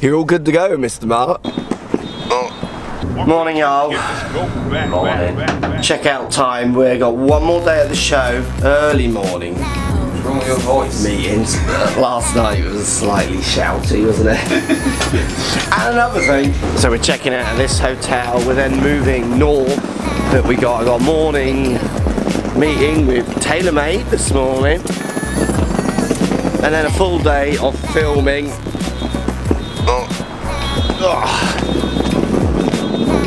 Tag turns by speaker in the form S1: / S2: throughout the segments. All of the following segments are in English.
S1: You're all good to go, Mr. Mark. Morning, y'all. Morning. Check out time. We've got one more day of the show. Early morning.
S2: What's wrong with your voice?
S1: Meetings. Last night was slightly shouty, wasn't it? And another thing. So we're checking out of this hotel. We're then moving north. But I got a morning meeting with TaylorMade this morning. And then a full day of filming.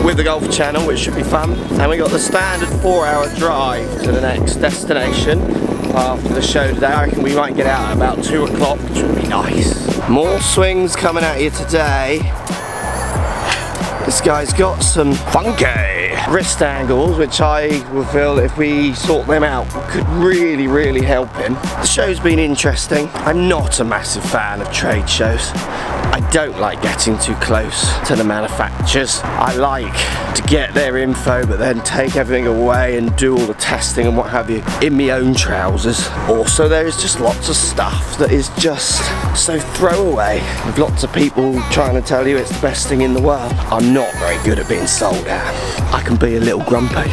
S1: With the Golf Channel, which should be fun. And we got the standard 4-hour drive to the next destination after the show today. I reckon we might get out at about 2 o'clock, which would be nice. More swings coming at you today. This guy's got some funky wrist angles, which I will feel if we sort them out could really, really help him. The show's been interesting. I'm not a massive fan of trade shows. I don't like getting too close to the manufacturers. I like to get their info but then take everything away and do all the testing and what have you in my own trousers. Also, there is just lots of stuff that is just so throwaway, with lots of people trying to tell you it's the best thing in the world. I'm not very good at being sold at. I can be a little grumpy.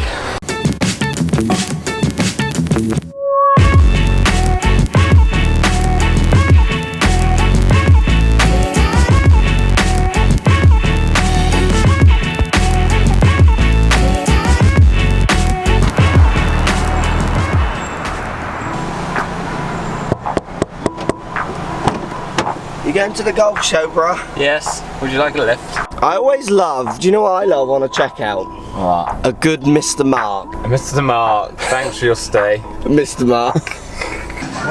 S1: You going to the golf show, bruh?
S2: Yes. Would you like a lift?
S1: I always love, do you know what I love on a checkout?
S2: What?
S1: A good Mr. Mark.
S2: Mr. Mark, thanks for your stay.
S1: Mr. Mark.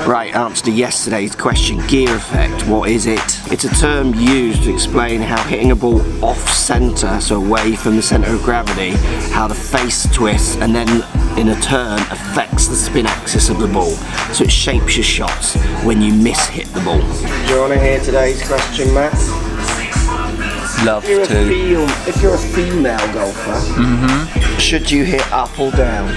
S1: Right, answer to yesterday's question, gear effect, what is it? It's a term used to explain how hitting a ball off-centre, so away from the centre of gravity, how the face twists and then in a turn affects the spin axis of the ball, so it shapes your shots when you miss-hit the ball. Do you want to hear today's question, Matt?
S2: Love to.
S1: If you're a female golfer, should you hit up or down?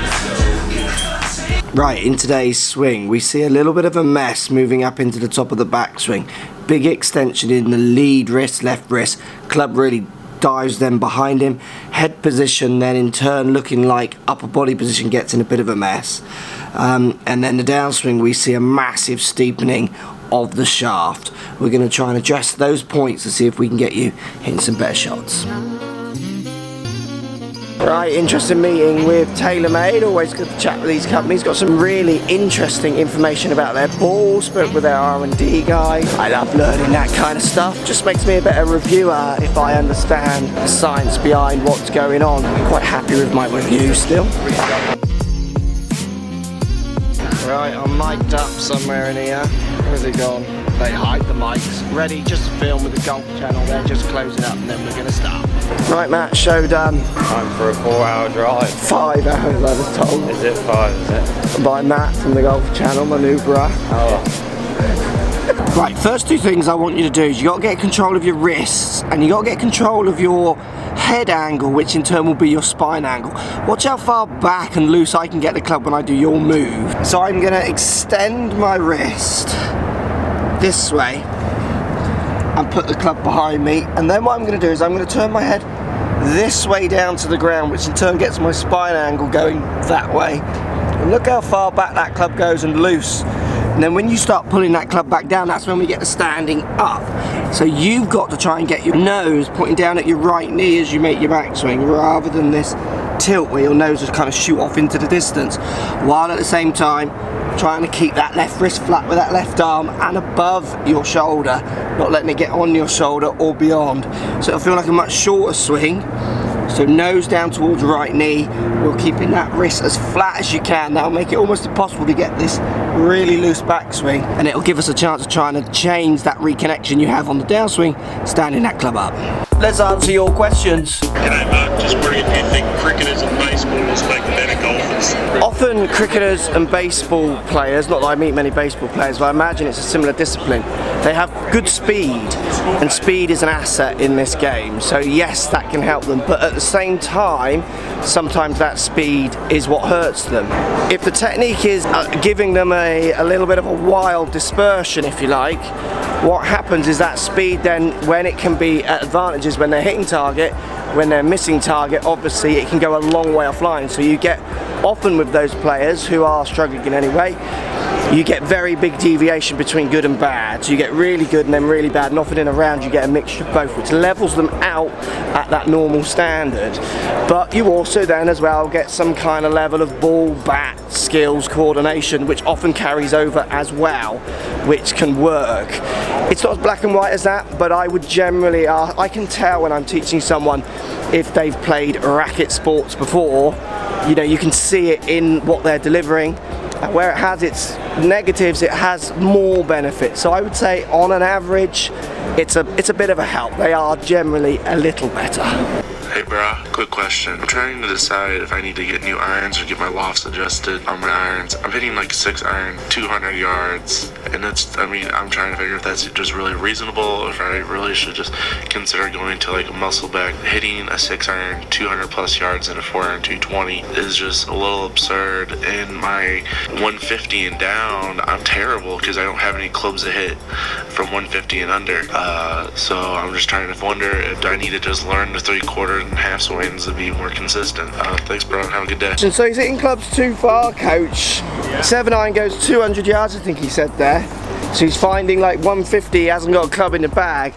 S1: Right, in today's swing, we see a little bit of a mess moving up into the top of the backswing. Big extension in the lead wrist, left wrist. Club really dives then behind him. Head position then in turn looking like upper body position gets in a bit of a mess. And then the downswing, we see a massive steepening of the shaft. We're going to try and address those points to see if we can get you hitting some better shots. Right, interesting meeting with TaylorMade. Always good to chat with these companies. Got some really interesting information about their balls. Spoke with their R&D guy. I love learning that kind of stuff. Just makes me a better reviewer if I understand the science behind what's going on. I'm quite happy with my review still. Right, I'm mic'd up somewhere in here. Where's it gone? They hide the mics. Ready just to film with the Golf Channel. They're just closing up and then we're going to start. Right, Matt, show done.
S2: Time for a 4-hour drive.
S1: 5 hours, I was told.
S2: Is it 5, is it?
S1: By Matt from the Golf Channel, my new bruh.
S2: Oh.
S1: Right, first two things I want you to do is you got to get control of your wrists and you got to get control of your head angle, which in turn will be your spine angle. Watch how far back and loose I can get the club when I do your move. So I'm going to extend my wrist this way and put the club behind me, and then what I'm going to do is I'm going to turn my head this way down to the ground, which in turn gets my spine angle going that way. And look how far back that club goes and loose. And then when you start pulling that club back down, that's when we get the standing up. So you've got to try and get your nose pointing down at your right knee as you make your backswing, rather than this tilt where your nose just kind of shoot off into the distance, while at the same time trying to keep that left wrist flat with that left arm and above your shoulder, not letting it get on your shoulder or beyond. So it'll feel like a much shorter swing. So nose down towards right knee, while keeping that wrist as flat as you can. That'll make it almost impossible to get this really loose backswing, and it'll give us a chance of trying to change that reconnection you have on the downswing, standing that club up. Let's answer your questions.
S3: G'day, Mark. just wondering if you think cricketers and baseballers make better golfers.
S1: Often cricketers and baseball players, not that I meet many baseball players, but I imagine it's a similar discipline. They have good speed, and speed is an asset in this game. So yes, that can help them, but at the same time, sometimes that speed is what hurts them. If the technique is giving them a little bit of a wild dispersion, if you like, what happens is that speed then, when it can be at advantages when they're hitting target, when they're missing target, obviously it can go a long way offline. So you get, often with those players who are struggling in any way, you get very big deviation between good and bad. So you get really good and then really bad, and often in a round you get a mixture of both, which levels them out at that normal standard. But you also then as well get some kind of level of ball, bat, skills, coordination, which often carries over as well, which can work. It's not as black and white as that, but I would generally, I can tell when I'm teaching someone if they've played racket sports before. You know, you can see it in what they're delivering. Where it has its negatives, it has more benefits. So I would say on an average, it's a bit of a help. They are generally a little better.
S4: Hey brah, quick question. I'm trying to decide if I need to get new irons or get my lofts adjusted on my irons. I'm hitting like 6 iron, 200 yards, and that's, I mean, I'm trying to figure if that's just really reasonable or if I really should just consider going to like a muscle back. Hitting a 6 iron, 200 plus yards and a 4 iron, 220 is just a little absurd. In my 150 and down, I'm terrible because I don't have any clubs to hit from 150 and under. So I'm just trying to wonder if I need to just learn the 3/4 and half swings to be more consistent. Thanks bro, have a good day.
S1: So he's hitting clubs too far, coach. 7 iron goes 200 yards, I think he said there. So he's finding like 150, he hasn't got a club in the bag.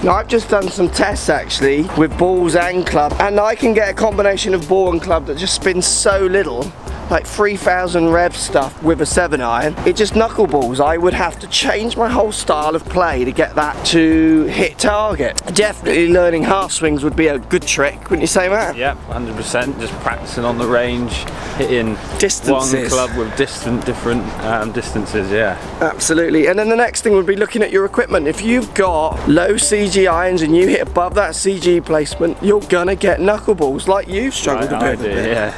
S1: Now I've just done some tests actually with balls and club, and I can get a combination of ball and club that just spins so little, like 3,000 rev stuff with a 7 iron. It just knuckleballs. I would have to change my whole style of play to get that to hit target. Definitely learning half swings would be a good trick, wouldn't you say, Matt?
S2: Yep, 100%. Just practicing on the range, hitting
S1: distances.
S2: One club with different distances, yeah.
S1: Absolutely. And then the next thing would be looking at your equipment. If you've got low CG irons and you hit above that CG placement, you're gonna get knuckleballs like you've struggled a bit.
S2: Yeah.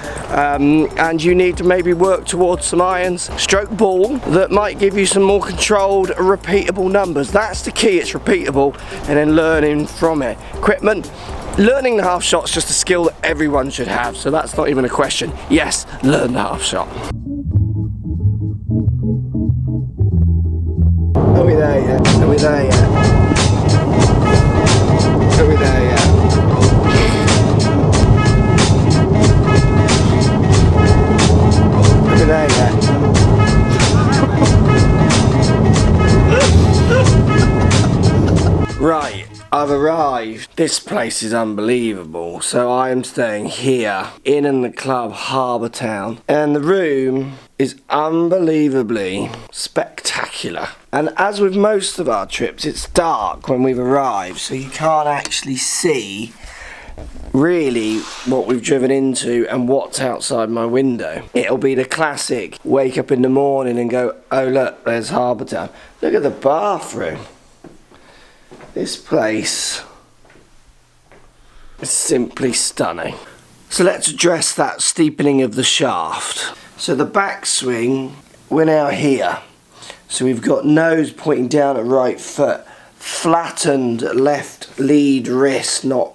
S1: And you need to maybe work towards some irons, stroke ball, that might give you some more controlled, repeatable numbers. That's the key, it's repeatable, and then learning from it. Equipment, learning the half shot's just a skill that everyone should have, so that's not even a question. Yes, learn the half shot. Are we there yet? Are we there yet? Are we there yet? There yet. Right, I've arrived. This place is unbelievable. So I am staying here in the club Harbour Town, and the room is unbelievably spectacular. And as with most of our trips, it's dark when we've arrived, so you can't actually see really what we've driven into and what's outside my window. It'll be the classic wake up in the morning and go, oh look, there's Harbour Town. Look at the bathroom. This place is simply stunning. So let's address that steepening of the shaft. So the backswing, we're now here. So we've got nose pointing down at right foot, flattened left lead wrist, not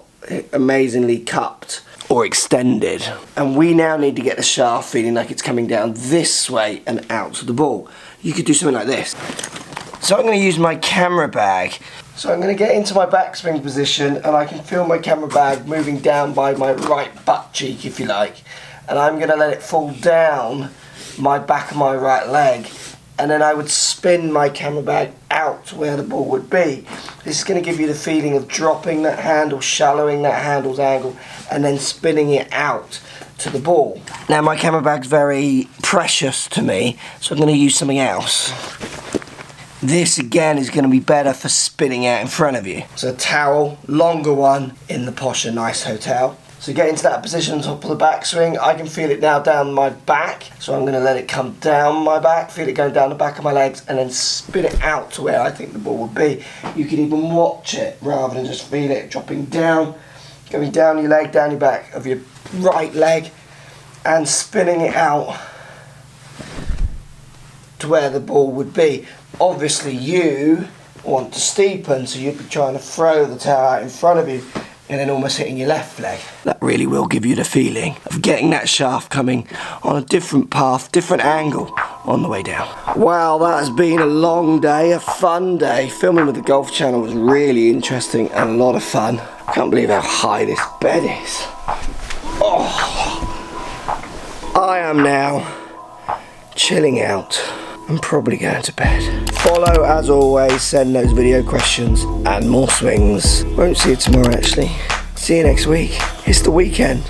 S1: amazingly cupped or extended, and we now need to get the shaft feeling like it's coming down this way and out to the ball. You could do something like this. So I'm going to use my camera bag. So I'm going to get into my backswing position, and I can feel my camera bag moving down by my right butt cheek, if you like, and I'm going to let it fall down my back of my right leg, and then I would spin my camera bag out to where the ball would be. This is going to give you the feeling of dropping that handle, shallowing that handle's angle, and then spinning it out to the ball. Now my camera bag's very precious to me, so I'm going to use something else. This again is going to be better for spinning out in front of you. So a towel, longer one, in the posher nice hotel. So get into that position on top of the backswing. I can feel it now down my back, so I'm going to let it come down my back, feel it going down the back of my legs, and then spin it out to where I think the ball would be. You can even watch it rather than just feel it dropping down Going down your leg, down your back of your right leg, and spinning it out to where the ball would be. Obviously you want to steepen, so you'd be trying to throw the towel out in front of you and then almost hitting your left leg. That really will give you the feeling of getting that shaft coming on a different path, different angle on the way down. Wow, that has been a long day, a fun day. Filming with the Golf Channel was really interesting and a lot of fun. I can't believe how high this bed is. Oh, I am now chilling out. I'm probably going to bed. Follow, as always, send those video questions and more swings. Won't see you tomorrow, actually. See you next week. It's the weekend.